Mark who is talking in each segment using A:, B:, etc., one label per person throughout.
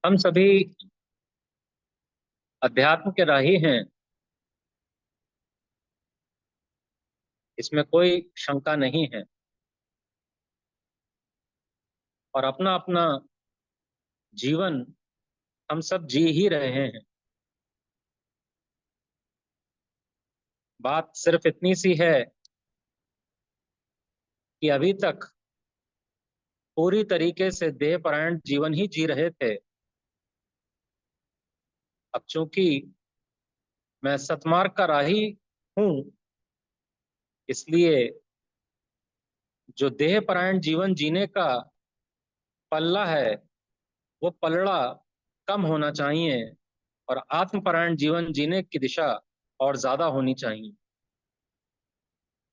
A: हम सभी अध्यात्म के राही हैं। इसमें कोई शंका नहीं है। और अपना अपना जीवन हम सब जी ही रहे हैं। बात सिर्फ इतनी सी है कि अभी तक पूरी तरीके से देहपरायण जीवन ही जी रहे थे। अब चूंकि मैं सतमार्ग का राही हूं, इसलिए जो देहपरायण जीवन जीने का पल्ला है, वो पलड़ा कम होना चाहिए और आत्मपरायण जीवन जीने की दिशा और ज्यादा होनी चाहिए।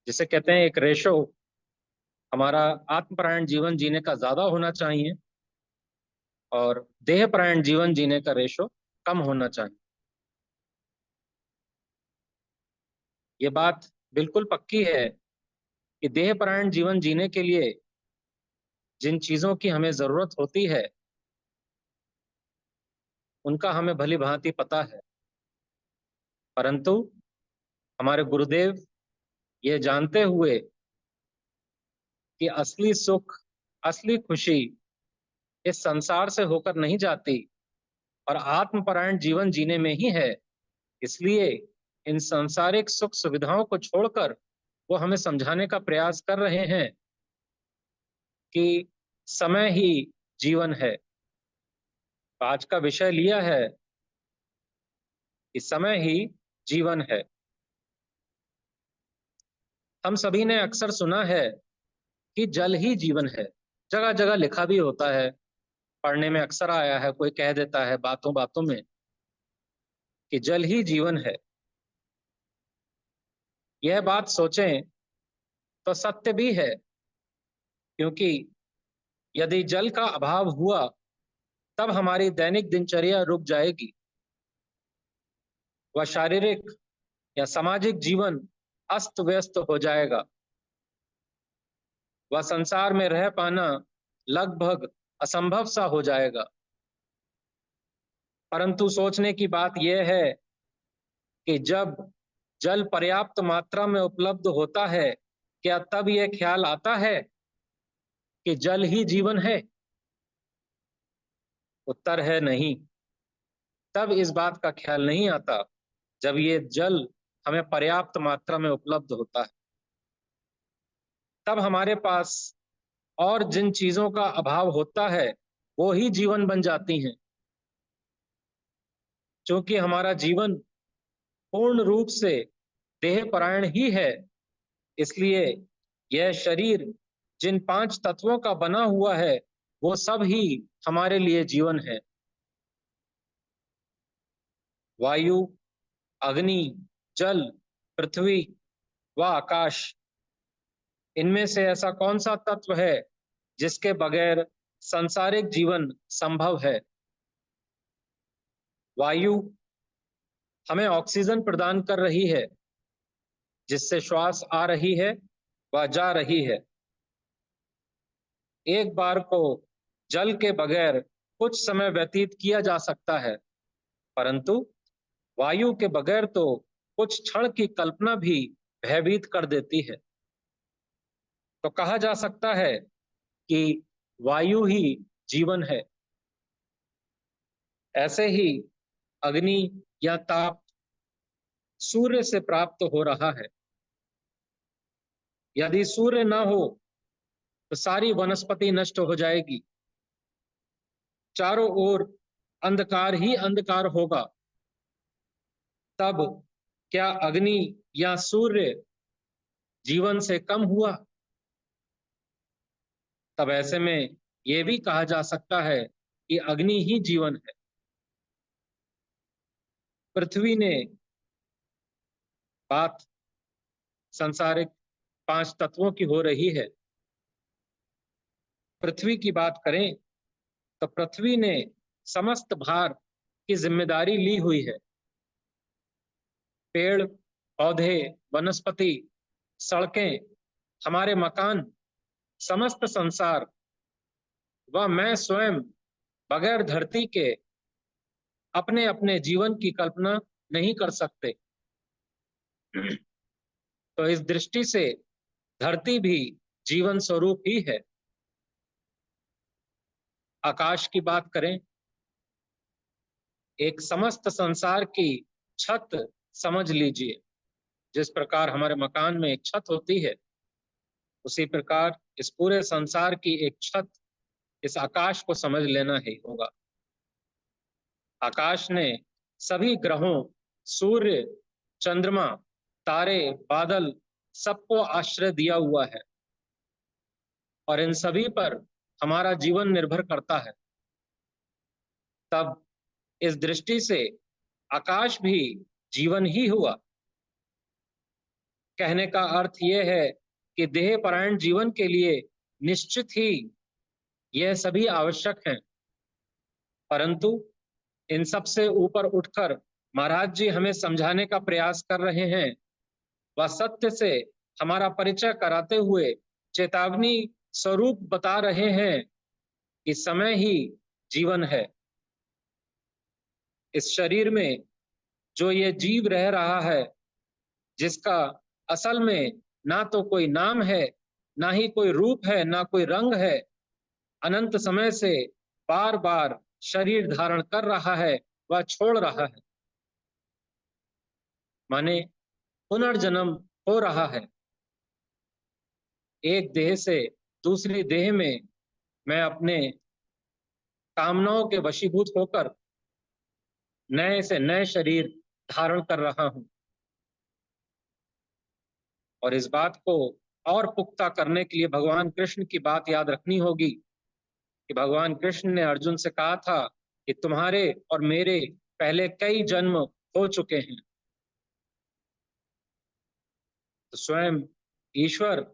A: जिसे कहते हैं एक रेशो, हमारा आत्मपरायण जीवन जीने का ज्यादा होना चाहिए और देहपरायण जीवन जीने का रेशो कम होना चाहिए। ये बात बिल्कुल पक्की है कि देहपरायण जीवन जीने के लिए जिन चीजों की हमें जरूरत होती है, उनका हमें भली भांति पता है। परंतु हमारे गुरुदेव ये जानते हुए कि असली सुख, असली खुशी इस संसार से होकर नहीं जाती और आत्मपरायण जीवन जीने में ही है, इसलिए इन सांसारिक सुख सुविधाओं को छोड़कर वो हमें समझाने का प्रयास कर रहे हैं कि समय ही जीवन है। आज का विषय लिया है कि समय ही जीवन है। हम सभी ने अक्सर सुना है कि जल ही जीवन है। जगह जगह लिखा भी होता है, पढ़ने में अक्सर आया है, कोई कह देता है बातों बातों में कि जल ही जीवन है। यह बात सोचें तो सत्य भी है, क्योंकि यदि जल का अभाव हुआ तब हमारी दैनिक दिनचर्या रुक जाएगी। वह शारीरिक या सामाजिक जीवन अस्त व्यस्त हो जाएगा। वह संसार में रह पाना लगभग असंभव सा हो जाएगा। परंतु सोचने की बात यह है कि जब जल पर्याप्त मात्रा में उपलब्ध होता है, क्या तब यह ख्याल आता है कि जल ही जीवन है? उत्तर है नहीं। तब इस बात का ख्याल नहीं आता जब ये जल हमें पर्याप्त मात्रा में उपलब्ध होता है। तब हमारे पास और जिन चीजों का अभाव होता है वो ही जीवन बन जाती हैं। क्योंकि हमारा जीवन पूर्ण रूप से देहपरायण ही है, इसलिए यह शरीर जिन 5 तत्वों का बना हुआ है, वो सब ही हमारे लिए जीवन है। वायु, अग्नि, जल, पृथ्वी व आकाश, इनमें से ऐसा कौन सा तत्व है जिसके बगैर सांसारिक जीवन संभव है? वायु हमें ऑक्सीजन प्रदान कर रही है, जिससे श्वास आ रही है व जा रही है। एक बार को जल के बगैर कुछ समय व्यतीत किया जा सकता है, परंतु वायु के बगैर तो कुछ क्षण की कल्पना भी भयभीत कर देती है। तो कहा जा सकता है कि वायु ही जीवन है। ऐसे ही अग्नि या ताप सूर्य से प्राप्त हो रहा है। यदि सूर्य न हो तो सारी वनस्पति नष्ट हो जाएगी। चारों ओर अंधकार ही अंधकार होगा। तब क्या अग्नि या सूर्य जीवन से कम हुआ? तब ऐसे में यह भी कहा जा सकता है कि अग्नि ही जीवन है। पृथ्वी ने, बात संसारिक 5 तत्वों की हो रही है, पृथ्वी की बात करें तो पृथ्वी ने समस्त भार की जिम्मेदारी ली हुई है। पेड़ पौधे, वनस्पति, सड़कें, हमारे मकान, समस्त संसार व मैं स्वयं बगैर धरती के अपने अपने जीवन की कल्पना नहीं कर सकते। तो इस दृष्टि से धरती भी जीवन स्वरूप ही है। आकाश की बात करें, एक समस्त संसार की छत समझ लीजिए। जिस प्रकार हमारे मकान में एक छत होती है, उसी प्रकार इस पूरे संसार की एक छत इस आकाश को समझ लेना ही होगा। आकाश ने सभी ग्रहों, सूर्य, चंद्रमा, तारे, बादल, सबको आश्रय दिया हुआ है और इन सभी पर हमारा जीवन निर्भर करता है। तब इस दृष्टि से आकाश भी जीवन ही हुआ। कहने का अर्थ यह है कि देहपरायण जीवन के लिए निश्चित ही यह सभी आवश्यक हैं, परंतु इन सब से ऊपर उठकर महाराज जी हमें समझाने का प्रयास कर रहे हैं, वह सत्य से हमारा परिचय कराते हुए चेतावनी स्वरूप बता रहे हैं कि समय ही जीवन है। इस शरीर में जो ये जीव रह रहा है, जिसका असल में ना तो कोई नाम है, ना ही कोई रूप है, ना कोई रंग है, अनंत समय से बार बार शरीर धारण कर रहा है, वह छोड़ रहा है, माने पुनर्जन्म हो रहा है। एक देह से दूसरी देह में मैं अपने कामनाओं के वशीभूत होकर नए से नए शरीर धारण कर रहा हूं। और इस बात को और पुख्ता करने के लिए भगवान कृष्ण की बात याद रखनी होगी कि भगवान कृष्ण ने अर्जुन से कहा था कि तुम्हारे और मेरे पहले कई जन्म हो चुके हैं। तो स्वयं ईश्वर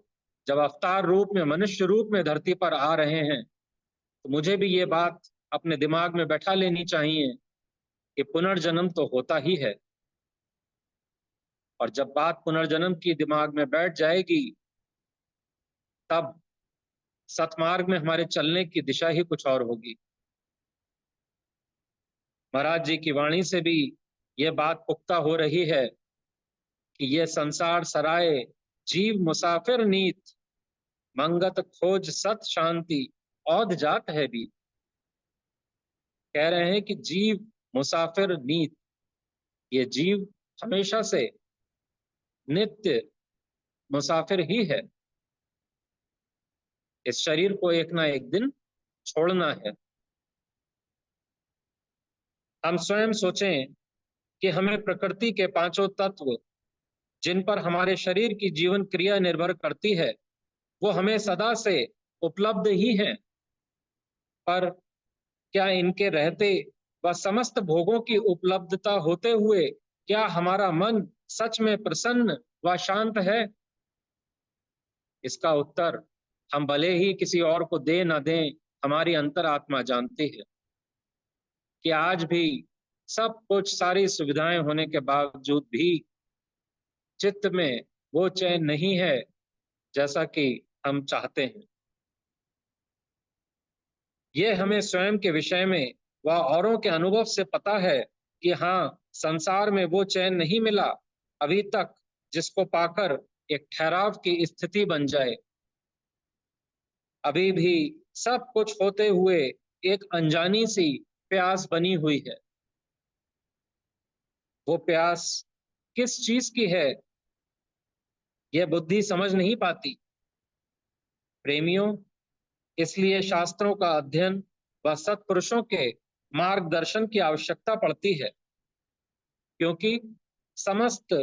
A: जब अवतार रूप में, मनुष्य रूप में धरती पर आ रहे हैं, तो मुझे भी ये बात अपने दिमाग में बैठा लेनी चाहिए कि पुनर्जन्म तो होता ही है। और जब बात पुनर्जन्म की दिमाग में बैठ जाएगी, तब सतमार्ग में हमारे चलने की दिशा ही कुछ और होगी। महाराज जी की वाणी से भी यह बात पुख्ता हो रही है कि यह संसार सराय जीव मुसाफिर नीत, मंगत खोज सत शांति औध जात है भी। कह रहे हैं कि जीव मुसाफिर नीत, ये जीव हमेशा से नित्य मुसाफिर ही है। इस शरीर को एक ना एक दिन छोड़ना है। हम स्वयं सोचें कि हमें प्रकृति के पांचों तत्व, जिन पर हमारे शरीर की जीवन क्रिया निर्भर करती है, वो हमें सदा से उपलब्ध ही हैं। पर क्या इनके रहते व समस्त भोगों की उपलब्धता होते हुए क्या हमारा मन सच में प्रसन्न व शांत है? इसका उत्तर हम भले ही किसी और को दे ना दें, हमारी अंतरात्मा जानती है कि आज भी सब कुछ, सारी सुविधाएं होने के बावजूद भी चित्त में वो चैन नहीं है जैसा कि हम चाहते हैं। ये हमें स्वयं के विषय में व औरों के अनुभव से पता है कि हाँ, संसार में वो चैन नहीं मिला अभी तक जिसको पाकर एक ठहराव की स्थिति बन जाए। अभी भी सब कुछ होते हुए एक अनजानी सी प्यास बनी हुई है। वो प्यास किस चीज की है, यह बुद्धि समझ नहीं पाती। प्रेमियों, इसलिए शास्त्रों का अध्ययन व सत्पुरुषों के मार्गदर्शन की आवश्यकता पड़ती है, क्योंकि समस्त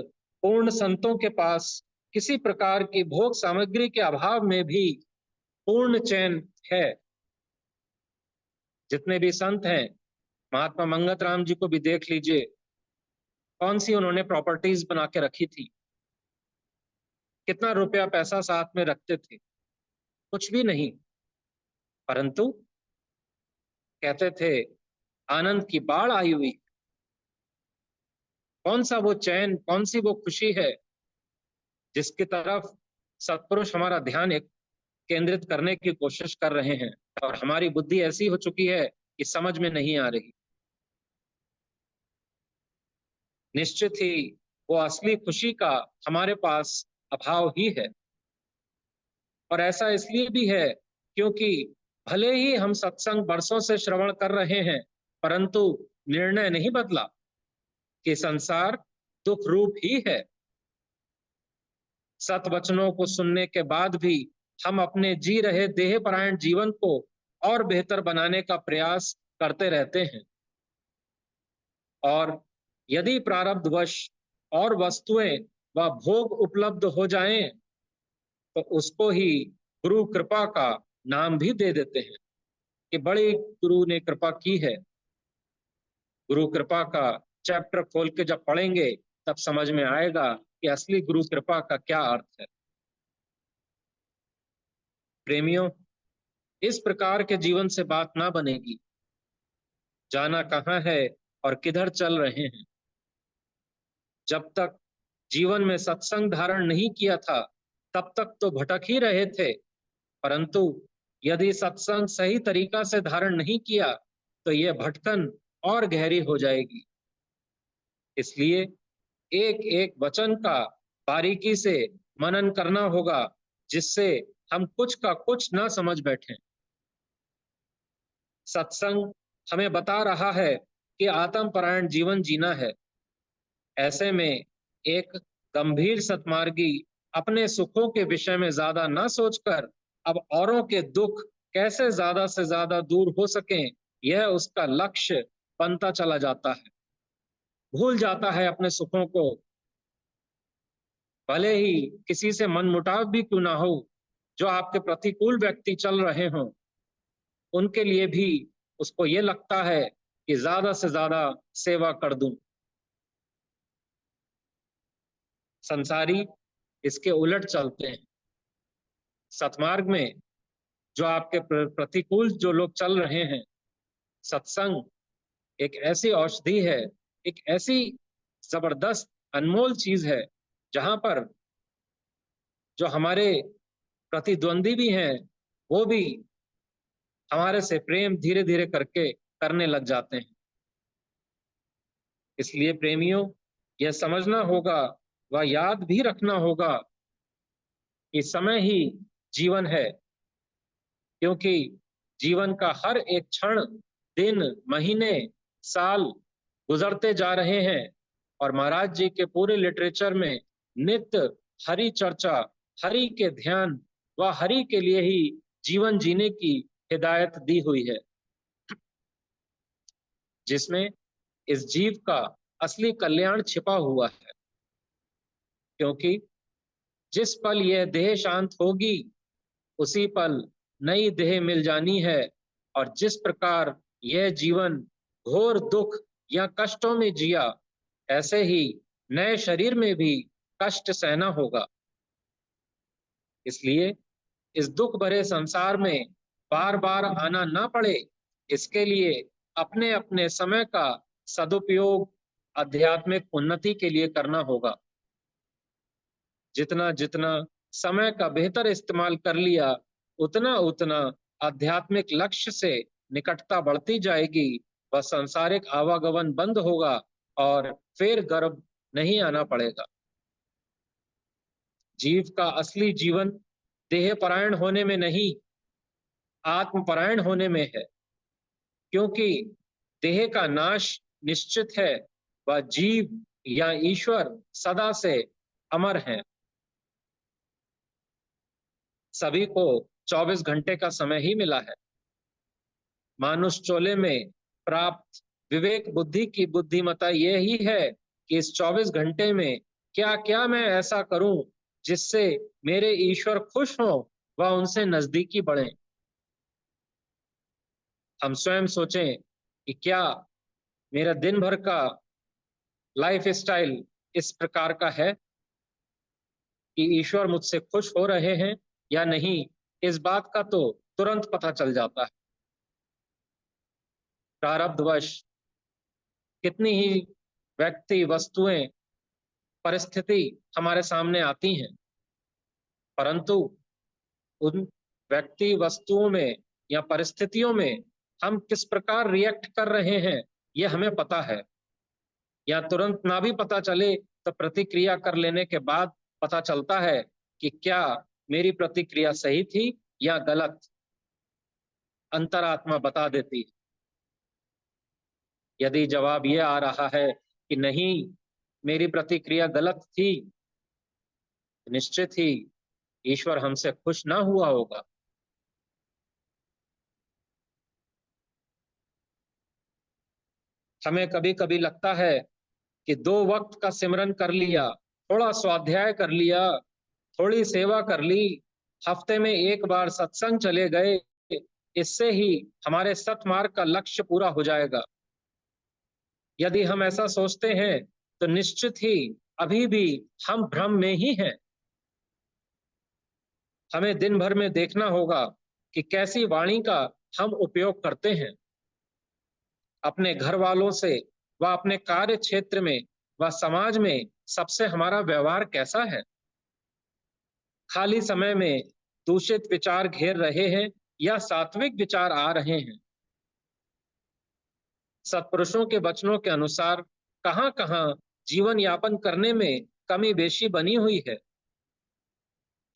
A: पूर्ण संतों के पास किसी प्रकार की भोग सामग्री के अभाव में भी पूर्ण चैन है। जितने भी संत हैं, महात्मा मंगत राम जी को भी देख लीजिए, कौन सी उन्होंने प्रॉपर्टीज बना के रखी थी, कितना रुपया पैसा साथ में रखते थे, कुछ भी नहीं। परंतु कहते थे आनंद की बाढ़ आई हुई। कौन सा वो चैन, कौन सी वो खुशी है जिसकी तरफ सत्पुरुष हमारा ध्यान एक केंद्रित करने की कोशिश कर रहे हैं। और हमारी बुद्धि ऐसी हो चुकी है कि समझ में नहीं आ रही। निश्चित ही वो असली खुशी का हमारे पास अभाव ही है। और ऐसा इसलिए भी है क्योंकि भले ही हम सत्संग बरसों से श्रवण कर रहे हैं, परंतु निर्णय नहीं बदला कि संसार दुख रूप ही है। सत वचनों को सुनने के बाद भी हम अपने जी रहे देहपरायण जीवन को और बेहतर बनाने का प्रयास करते रहते हैं। और यदि प्रारब्धवश और वस्तुएं व भोग उपलब्ध हो जाएं, तो उसको ही गुरु कृपा का नाम भी दे देते हैं कि बड़ी गुरु ने कृपा की है। गुरु कृपा का चैप्टर खोल के जब पढ़ेंगे तब समझ में आएगा कि असली गुरु कृपा का क्या अर्थ है। प्रेमियों, इस प्रकार के जीवन से बात ना बनेगी। जाना कहाँ है और किधर चल रहे हैं। जब तक जीवन में सत्संग धारण नहीं किया था, तब तक तो भटक ही रहे थे। परंतु यदि सत्संग सही तरीका से धारण नहीं किया, तो यह भटकन और गहरी हो जाएगी। इसलिए एक एक वचन का बारीकी से मनन करना होगा, जिससे हम कुछ का कुछ ना समझ बैठें। सत्संग हमें बता रहा है कि आत्मपरायण जीवन जीना है। ऐसे में एक गंभीर सतमार्गी अपने सुखों के विषय में ज्यादा ना सोचकर अब औरों के दुख कैसे ज्यादा से ज्यादा दूर हो सकें, यह उसका लक्ष्य बनता चला जाता है। भूल जाता है अपने सुखों को, भले ही किसी से मनमुटाव भी क्यों ना हो। जो आपके प्रतिकूल व्यक्ति चल रहे हों, उनके लिए भी उसको ये लगता है कि ज्यादा से ज्यादा सेवा कर दूं। संसारी इसके उलट चलते हैं। सतमार्ग में जो आपके प्रतिकूल जो लोग चल रहे हैं, सत्संग एक ऐसी औषधि है, एक ऐसी जबरदस्त अनमोल चीज है, जहां पर जो हमारे प्रतिद्वंदी भी हैं, वो भी हमारे से प्रेम धीरे धीरे करके करने लग जाते हैं। इसलिए प्रेमियों, यह समझना होगा व याद भी रखना होगा कि समय ही जीवन है। क्योंकि जीवन का हर एक क्षण, दिन, महीने, साल गुजरते जा रहे हैं। और महाराज जी के पूरे लिटरेचर में नित्य हरि चर्चा, हरि के ध्यान व हरि के लिए ही जीवन जीने की हिदायत दी हुई है, जिसमें इस जीव का असली कल्याण छिपा हुआ है। क्योंकि जिस पल यह देह शांत होगी, उसी पल नई देह मिल जानी है। और जिस प्रकार यह जीवन घोर दुख या कष्टों में जिया, ऐसे ही नए शरीर में भी कष्ट सहना होगा। इसलिए इस दुख भरे संसार में बार बार आना ना पड़े, इसके लिए अपने अपने समय का सदुपयोग आध्यात्मिक उन्नति के लिए करना होगा। जितना जितना समय का बेहतर इस्तेमाल कर लिया, उतना उतना आध्यात्मिक लक्ष्य से निकटता बढ़ती जाएगी। वह सांसारिक आवागमन बंद होगा और फिर गर्भ नहीं आना पड़ेगा। जीव का असली जीवन देह परायण होने में नहीं, आत्मपरायण होने में है। क्योंकि देह का नाश निश्चित है, वह जीव या ईश्वर सदा से अमर है। सभी को 24 घंटे का समय ही मिला है। मानुष चोले में प्राप्त विवेक बुद्धि की बुद्धिमता यही है कि इस 24 घंटे में क्या क्या मैं ऐसा करूं जिससे मेरे ईश्वर खुश हों व उनसे नजदीकी बढ़े। हम स्वयं सोचें कि क्या मेरा दिन भर का लाइफ स्टाइल इस प्रकार का है कि ईश्वर मुझसे खुश हो रहे हैं या नहीं। इस बात का तो तुरंत पता चल जाता है। प्रारब्धवश कितनी ही व्यक्ति, वस्तुएं, परिस्थिति हमारे सामने आती हैं, परंतु उन व्यक्ति, वस्तुओं में या परिस्थितियों में हम किस प्रकार रिएक्ट कर रहे हैं ये हमें पता है, या तुरंत ना भी पता चले तो प्रतिक्रिया कर लेने के बाद पता चलता है कि क्या मेरी प्रतिक्रिया सही थी या गलत। अंतरात्मा बता देती है। यदि जवाब ये आ रहा है कि नहीं, मेरी प्रतिक्रिया गलत थी, तो निश्चित ही ईश्वर हमसे खुश ना हुआ होगा। हमें कभी कभी लगता है कि 2 वक्त का सिमरन कर लिया, थोड़ा स्वाध्याय कर लिया, थोड़ी सेवा कर ली, हफ्ते में एक बार सत्संग चले गए, इससे ही हमारे सतमार्ग का लक्ष्य पूरा हो जाएगा। यदि हम ऐसा सोचते हैं तो निश्चित ही अभी भी हम भ्रम में ही हैं। हमें दिन भर में देखना होगा कि कैसी वाणी का हम उपयोग करते हैं। अपने घर वालों से व अपने कार्य क्षेत्र में व समाज में सबसे हमारा व्यवहार कैसा है। खाली समय में दूषित विचार घेर रहे हैं या सात्विक विचार आ रहे हैं। सत्पुरुषों के वचनों के अनुसार कहाँ कहाँ जीवन यापन करने में कमी बेशी बनी हुई है।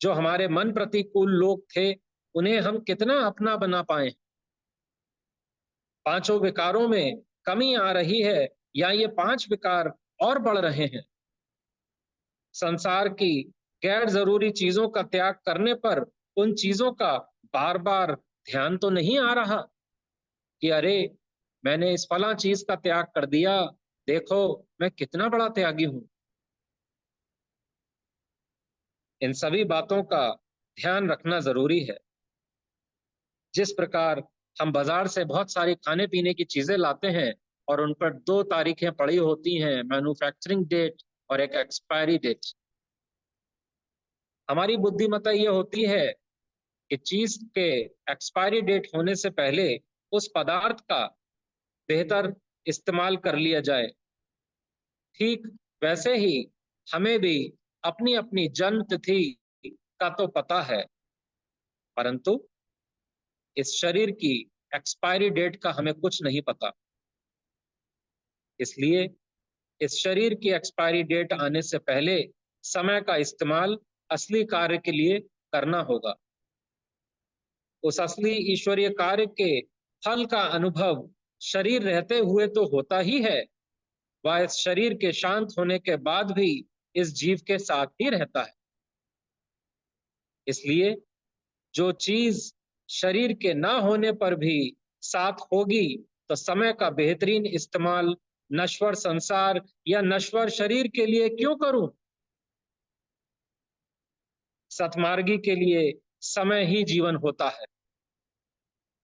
A: जो हमारे मन प्रतिकूल लोग थे, उन्हें हम कितना अपना बना पाए। पांचों विकारों में कमी आ रही है या ये 5 विकार और बढ़ रहे हैं। संसार की गैर जरूरी चीजों का त्याग करने पर उन चीजों का बार बार ध्यान तो नहीं आ रहा कि अरे, मैंने इस फला चीज का त्याग कर दिया, देखो मैं कितना बड़ा त्यागी हूं। इन सभी बातों का ध्यान रखना जरूरी है। जिस प्रकार हम बाजार से बहुत सारी खाने पीने की चीजें लाते हैं और उन पर 2 तारीखें पड़ी होती हैं, मैन्युफैक्चरिंग डेट और एक एक्सपायरी डेट। हमारी बुद्धिमत्ता ये होती है कि चीज के एक्सपायरी डेट होने से पहले उस पदार्थ का बेहतर इस्तेमाल कर लिया जाए। ठीक वैसे ही हमें भी अपनी अपनी जन्म तिथि का तो पता है, परंतु इस शरीर की एक्सपायरी डेट का हमें कुछ नहीं पता। इसलिए इस शरीर की एक्सपायरी डेट आने से पहले समय का इस्तेमाल असली कार्य के लिए करना होगा। उस असली ईश्वरीय कार्य के फल का अनुभव शरीर रहते हुए तो होता ही है, वह इस शरीर के शांत होने के बाद भी इस जीव के साथ ही रहता है। इसलिए जो चीज शरीर के ना होने पर भी साथ होगी, तो समय का बेहतरीन इस्तेमाल नश्वर संसार या नश्वर शरीर के लिए क्यों करूं। सतमार्गी के लिए समय ही जीवन होता है,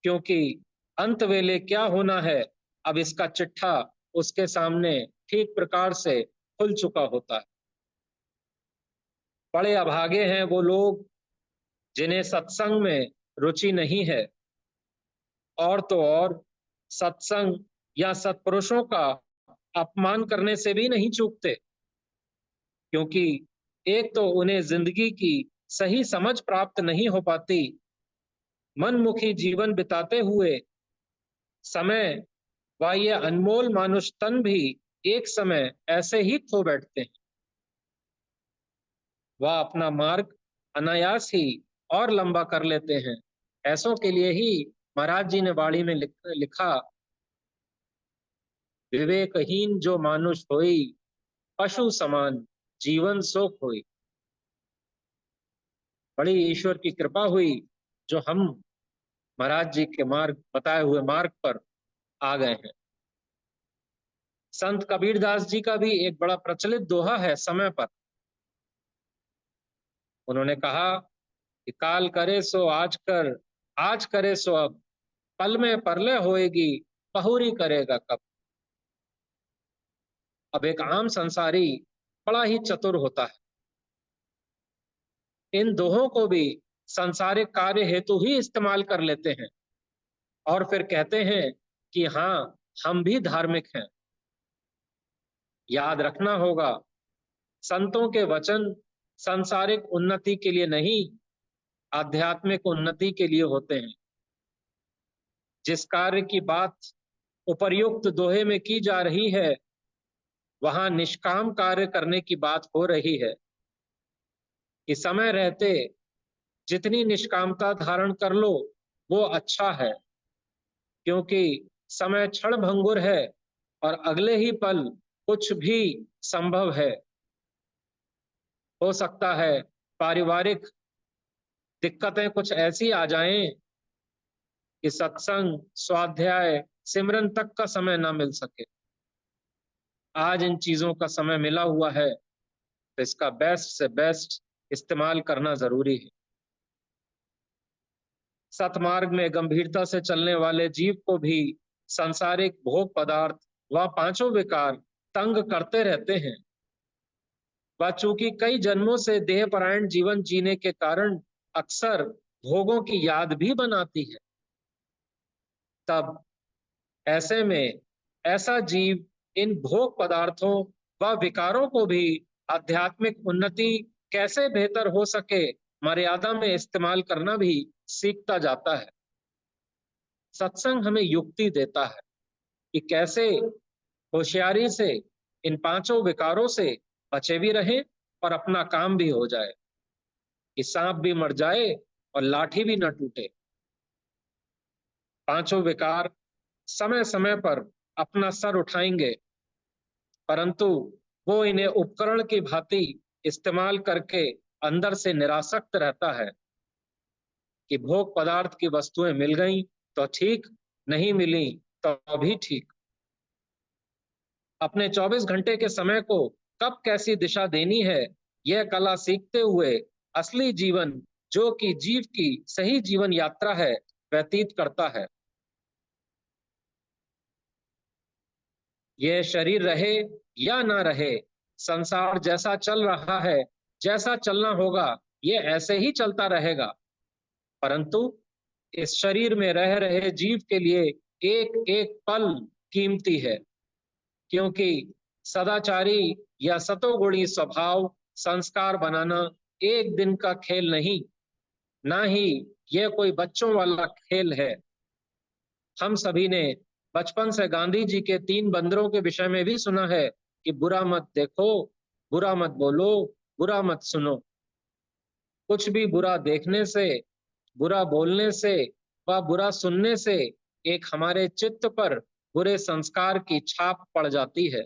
A: क्योंकि अंत वेले क्या होना है, अब इसका चिट्ठा उसके सामने ठीक प्रकार से खुल चुका होता है। बड़े अभागे हैं वो लोग जिन्हें सत्संग में रुचि नहीं है, और तो और सत्संग या सत्पुरुषों का अपमान करने से भी नहीं चूकते, क्योंकि एक तो उन्हें जिंदगी की सही समझ प्राप्त नहीं हो पाती। मनमुखी जीवन बिताते हुए समय व ये अनमोल मानुष तन भी एक समय ऐसे ही खो बैठते हैं। वह अपना मार्ग अनायास ही और लंबा कर लेते हैं। ऐसों के लिए ही महाराज जी ने वाणी में लिखा, विवेकहीन जो मानुष होई, पशु समान जीवन सो खोई। बड़ी ईश्वर की कृपा हुई जो हम महाराज जी के मार्ग, बताए हुए मार्ग पर आ गए हैं। संत कबीरदास जी का भी एक बड़ा प्रचलित दोहा है समय पर। उन्होंने कहा कि काल करे सो आज कर, आज करे सो अब, पल में परलय होएगी, पहुरी करेगा कब। अब एक आम संसारी बड़ा ही चतुर होता है, इन दोहों को भी संसारिक कार्य हेतु ही इस्तेमाल कर लेते हैं और फिर कहते हैं कि हाँ, हम भी धार्मिक हैं। याद रखना होगा, संतों के वचन सांसारिक उन्नति के लिए नहीं, आध्यात्मिक उन्नति के लिए होते हैं। जिस कार्य की बात उपर्युक्त दोहे में की जा रही है, वहां निष्काम कार्य करने की बात हो रही है कि समय रहते जितनी निष्कामता धारण कर लो वो अच्छा है, क्योंकि समय क्षण भंगुर है और अगले ही पल कुछ भी संभव है। हो सकता है पारिवारिक दिक्कतें कुछ ऐसी आ जाएं कि सत्संग, स्वाध्याय, सिमरन तक का समय ना मिल सके। आज इन चीजों का समय मिला हुआ है, तो इसका बेस्ट से बेस्ट इस्तेमाल करना जरूरी है। सतमार्ग में गंभीरता से चलने वाले जीव को भी सांसारिक भोग पदार्थ व पांचों विकार तंग करते रहते हैं। वह चूंकि कई जन्मों से देहपरायण जीवन जीने के कारण अक्सर भोगों की याद भी बनाती है। तब ऐसे में ऐसा जीव इन भोग पदार्थों व विकारों को भी आध्यात्मिक उन्नति कैसे बेहतर हो सके, मर्यादा में इस्तेमाल करना भी सीखता जाता है। सत्संग हमें युक्ति देता है कि कैसे होशियारी से इन पांचों विकारों से बचे भी रहें और अपना काम भी हो जाए, कि सांप भी मर जाए और लाठी भी न टूटे। पांचों विकार समय समय पर अपना सर उठाएंगे, परंतु वो इन्हें उपकरण की भांति इस्तेमाल करके अंदर से निरासक्त रहता है कि भोग पदार्थ की वस्तुएं मिल गई तो ठीक, नहीं मिली तो भी ठीक। अपने 24 घंटे के समय को कब कैसी दिशा देनी है, यह कला सीखते हुए असली जीवन, जो कि जीव की सही जीवन यात्रा है, व्यतीत करता है। यह शरीर रहे या ना रहे, संसार जैसा चल रहा है, जैसा चलना होगा, यह ऐसे ही चलता रहेगा। परंतु इस शरीर में रह रहे जीव के लिए एक एक पल कीमती है, क्योंकि सदाचारी या सतोगुणी स्वभाव संस्कार बनाना एक दिन का खेल नहीं, ना ही यह कोई बच्चों वाला खेल है। हम सभी ने बचपन से गांधी जी के 3 बंदरों के विषय में भी सुना है कि बुरा मत देखो, बुरा मत बोलो, बुरा मत सुनो। कुछ भी बुरा देखने से, बुरा बोलने से व बुरा सुनने से एक हमारे चित्त पर बुरे संस्कार की छाप पड़ जाती है,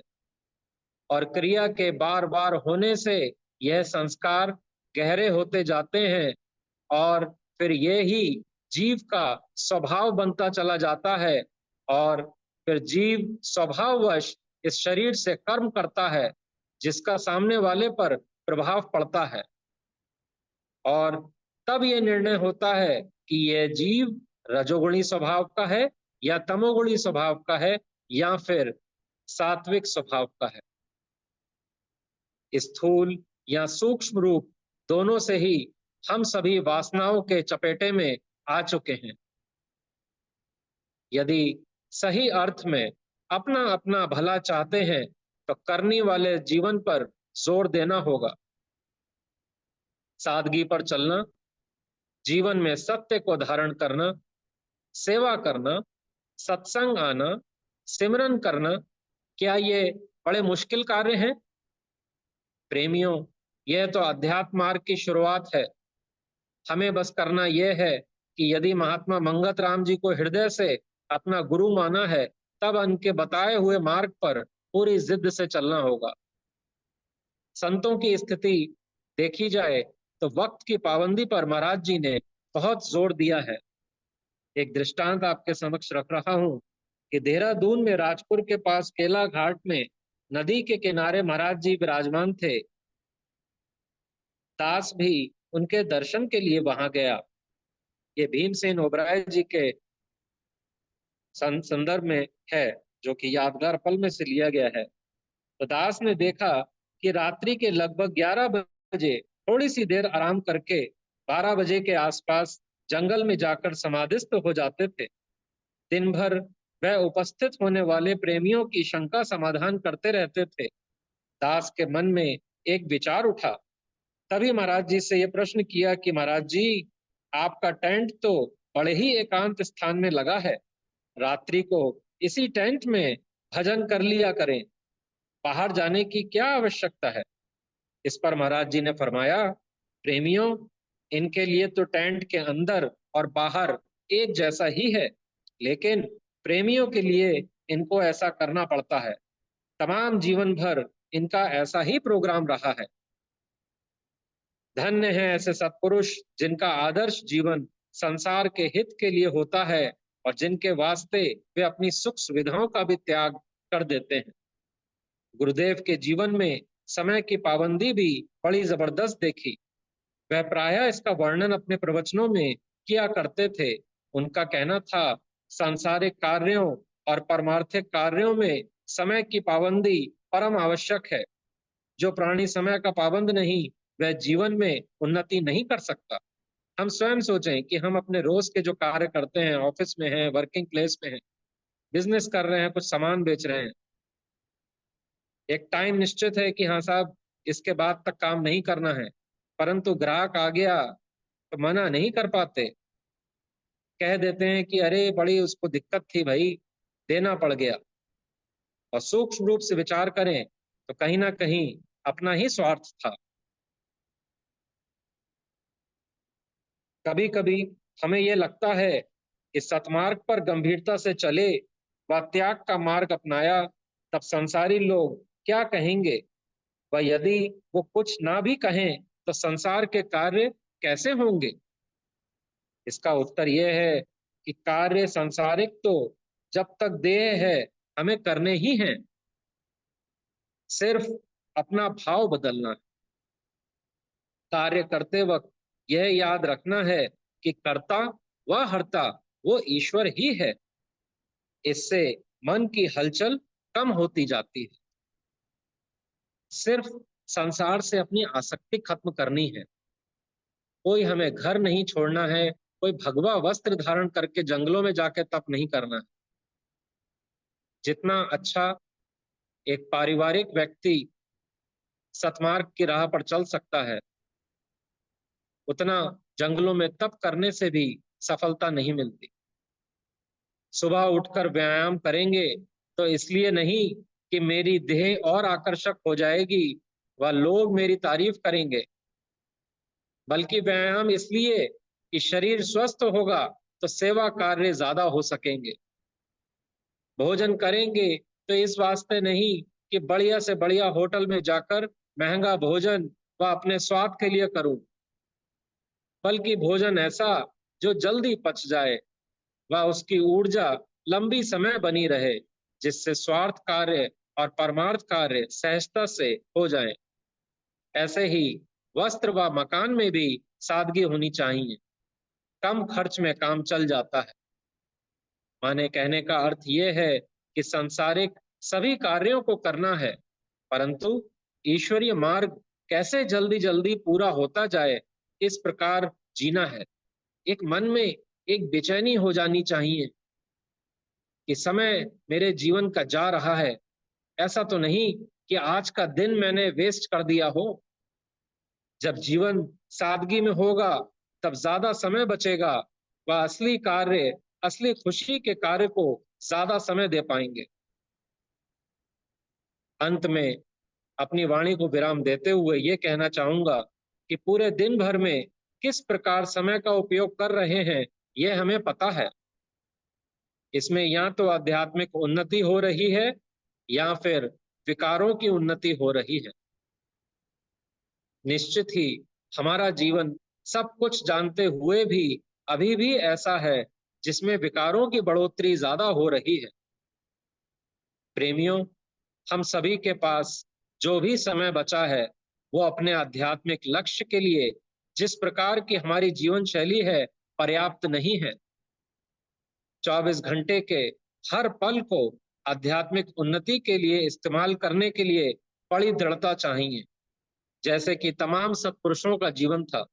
A: और क्रिया के बार बार होने से यह संस्कार गहरे होते जाते हैं, और फिर ये ही जीव का स्वभाव बनता चला जाता है, और फिर जीव स्वभाववश इस शरीर से कर्म करता है जिसका सामने वाले पर प्रभाव पड़ता है। और तब ये निर्णय होता है कि यह जीव रजोगुणी स्वभाव का है या तमोगुणी स्वभाव का है या फिर सात्विक स्वभाव का है। स्थूल या सूक्ष्म रूप दोनों से ही हम सभी वासनाओं के चपेटे में आ चुके हैं। यदि सही अर्थ में अपना अपना भला चाहते हैं तो करने वाले जीवन पर जोर देना होगा। सादगी पर चलना, जीवन में सत्य को धारण करना, सेवा करना, सत्संग आना, सिमरन करना, क्या ये बड़े मुश्किल कार्य हैं? प्रेमियों, यह तो अध्यात्म मार्ग की शुरुआत है। हमें बस करना यह है कि यदि महात्मा मंगत राम जी को हृदय से अपना गुरु माना है, तब उनके बताए हुए मार्ग पर पूरी जिद से चलना होगा। संतों की स्थिति देखी जाए तो वक्त की पाबंदी पर महाराज जी ने बहुत जोर दिया है। एक दृष्टांत आपके समक्ष रख रहा हूं कि देहरादून में राजपुर के पास केला घाट में नदी के किनारे महाराज जी विराजमान थे। दास भी उनके दर्शन के लिए वहां गया। ये भीमसेन ओबराय जी के संदर्भ में है, जो कि यादगार पल में से लिया गया है। तो दास ने देखा कि रात्रि के लगभग 11 बजे थोड़ी सी देर आराम करके 12 बजे के आसपास जंगल में जाकर समाधिस्थ हो जाते थे। दिन भर वह उपस्थित होने वाले प्रेमियों की शंका समाधान करते रहते थे। दास के मन में एक विचार उठा। तभी महाराज जी से यह प्रश्न किया कि महाराज जी, आपका टेंट तो बड़े ही एकांत स्थान में लगा है, रात्रि को इसी टेंट में भजन कर लिया करें, बाहर जाने की क्या आवश्यकता है। इस पर महाराज जी ने फरमाया, प्रेमियों, इनके लिए तो टेंट के अंदर और बाहर एक जैसा ही है, लेकिन प्रेमियों के लिए इनको ऐसा करना पड़ता है। तमाम जीवन भर इनका ऐसा ही प्रोग्राम रहा है। धन्य है ऐसे सत्पुरुष जिनका आदर्श जीवन संसार के हित के लिए होता है और जिनके वास्ते वे अपनी सुख सुविधाओं का भी त्याग कर देते हैं। गुरुदेव के जीवन में समय की पाबंदी भी बड़ी जबरदस्त देखी। वह प्रायः इसका वर्णन अपने प्रवचनों में किया करते थे। उनका कहना था, सांसारिक कार्यों और परमार्थिक कार्यों में समय की पाबंदी परम आवश्यक है। जो प्राणी समय का पाबंद नहीं, वह जीवन में उन्नति नहीं कर सकता। हम स्वयं सोचें कि हम अपने रोज के जो कार्य करते हैं, ऑफिस में हैं, वर्किंग प्लेस में हैं, बिजनेस कर रहे हैं, कुछ सामान बेच रहे हैं, एक टाइम निश्चित है कि हाँ साहब, इसके बाद तक काम नहीं करना है, परंतु ग्राहक आ गया तो मना नहीं कर पाते। कह देते हैं कि अरे बड़ी उसको दिक्कत थी भाई, देना पड़ गया। और सूक्ष्म रूप से विचार करें तो कहीं ना कहीं अपना ही स्वार्थ था। कभी कभी हमें यह लगता है कि सतमार्ग पर गंभीरता से चले व त्याग का मार्ग अपनाया, तब संसारी लोग क्या कहेंगे, व यदि वो कुछ ना भी कहें तो संसार के कार्य कैसे होंगे। इसका उत्तर यह है कि कार्य संसारिक तो जब तक देह है हमें करने ही हैं। सिर्फ अपना भाव बदलना है। कार्य करते वक्त यह याद रखना है कि कर्ता व हर्ता वो ईश्वर ही है। इससे मन की हलचल कम होती जाती है। सिर्फ संसार से अपनी आसक्ति खत्म करनी है। कोई हमें घर नहीं छोड़ना है, कोई भगवा वस्त्र धारण करके जंगलों में जाके तप नहीं करना है। जितना अच्छा एक पारिवारिक व्यक्ति सतमार्ग की राह पर चल सकता है, उतना जंगलों में तप करने से भी सफलता नहीं मिलती। सुबह उठकर व्यायाम करेंगे तो इसलिए नहीं कि मेरी देह और आकर्षक हो जाएगी व लोग मेरी तारीफ करेंगे, बल्कि व्यायाम इसलिए कि शरीर स्वस्थ होगा तो सेवा कार्य ज्यादा हो सकेंगे। भोजन करेंगे तो इस वास्ते नहीं कि बढ़िया से बढ़िया होटल में जाकर महंगा भोजन व अपने स्वाद के लिए करूं, बल्कि भोजन ऐसा जो जल्दी पच जाए व उसकी ऊर्जा लंबी समय बनी रहे, जिससे स्वार्थ कार्य और परमार्थ कार्य सहजता से हो जाए। ऐसे ही वस्त्र व मकान में भी सादगी होनी चाहिए। कम खर्च में काम चल जाता है। माने कहने का अर्थ यह है कि सांसारिक सभी कार्यों को करना है, परंतु ईश्वरीय मार्ग कैसे जल्दी जल्दी पूरा होता जाए, इस प्रकार जीना है। एक मन में एक बेचैनी हो जानी चाहिए कि समय मेरे जीवन का जा रहा है। ऐसा तो नहीं कि आज का दिन मैंने वेस्ट कर दिया हो। जब जीवन सादगी में होगा तब ज्यादा समय बचेगा व असली कार्य, असली खुशी के कार्य को ज्यादा समय दे पाएंगे। अंत में अपनी वाणी को विराम देते हुए ये कहना चाहूंगा कि पूरे दिन भर में किस प्रकार समय का उपयोग कर रहे हैं, यह हमें पता है। इसमें या तो आध्यात्मिक उन्नति हो रही है या फिर विकारों की उन्नति हो रही है। निश्चित ही हमारा जीवन सब कुछ जानते हुए भी अभी भी ऐसा है जिसमें विकारों की बढ़ोतरी ज्यादा हो रही है। प्रेमियों, हम सभी के पास जो भी समय बचा है वो अपने आध्यात्मिक लक्ष्य के लिए जिस प्रकार की हमारी जीवन शैली है, पर्याप्त नहीं है। 24 घंटे के हर पल को आध्यात्मिक उन्नति के लिए इस्तेमाल करने के लिए बड़ी दृढ़ता चाहिए। जैसे कि तमाम सत्पुरुषों का जीवन था।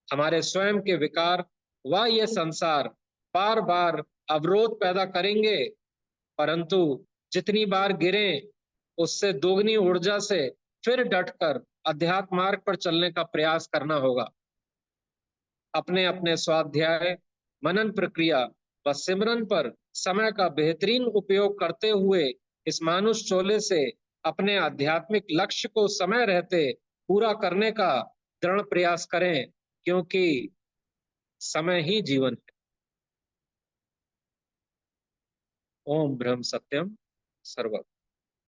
A: हमारे स्वयं के विकार व ये संसार बार बार अवरोध पैदा करेंगे, परंतु जितनी बार गिरे उससे दोगुनी ऊर्जा से फिर डटकर अध्यात्म मार्ग पर चलने का प्रयास करना होगा। अपने अपने स्वाध्याय, मनन प्रक्रिया व सिमरन पर समय का बेहतरीन उपयोग करते हुए इस मानुष चोले से अपने आध्यात्मिक लक्ष्य को समय रहते पूरा करने का दृढ़ प्रयास करें, क्योंकि समय ही जीवन है। ओम ब्रह्म सत्यम सर्वम।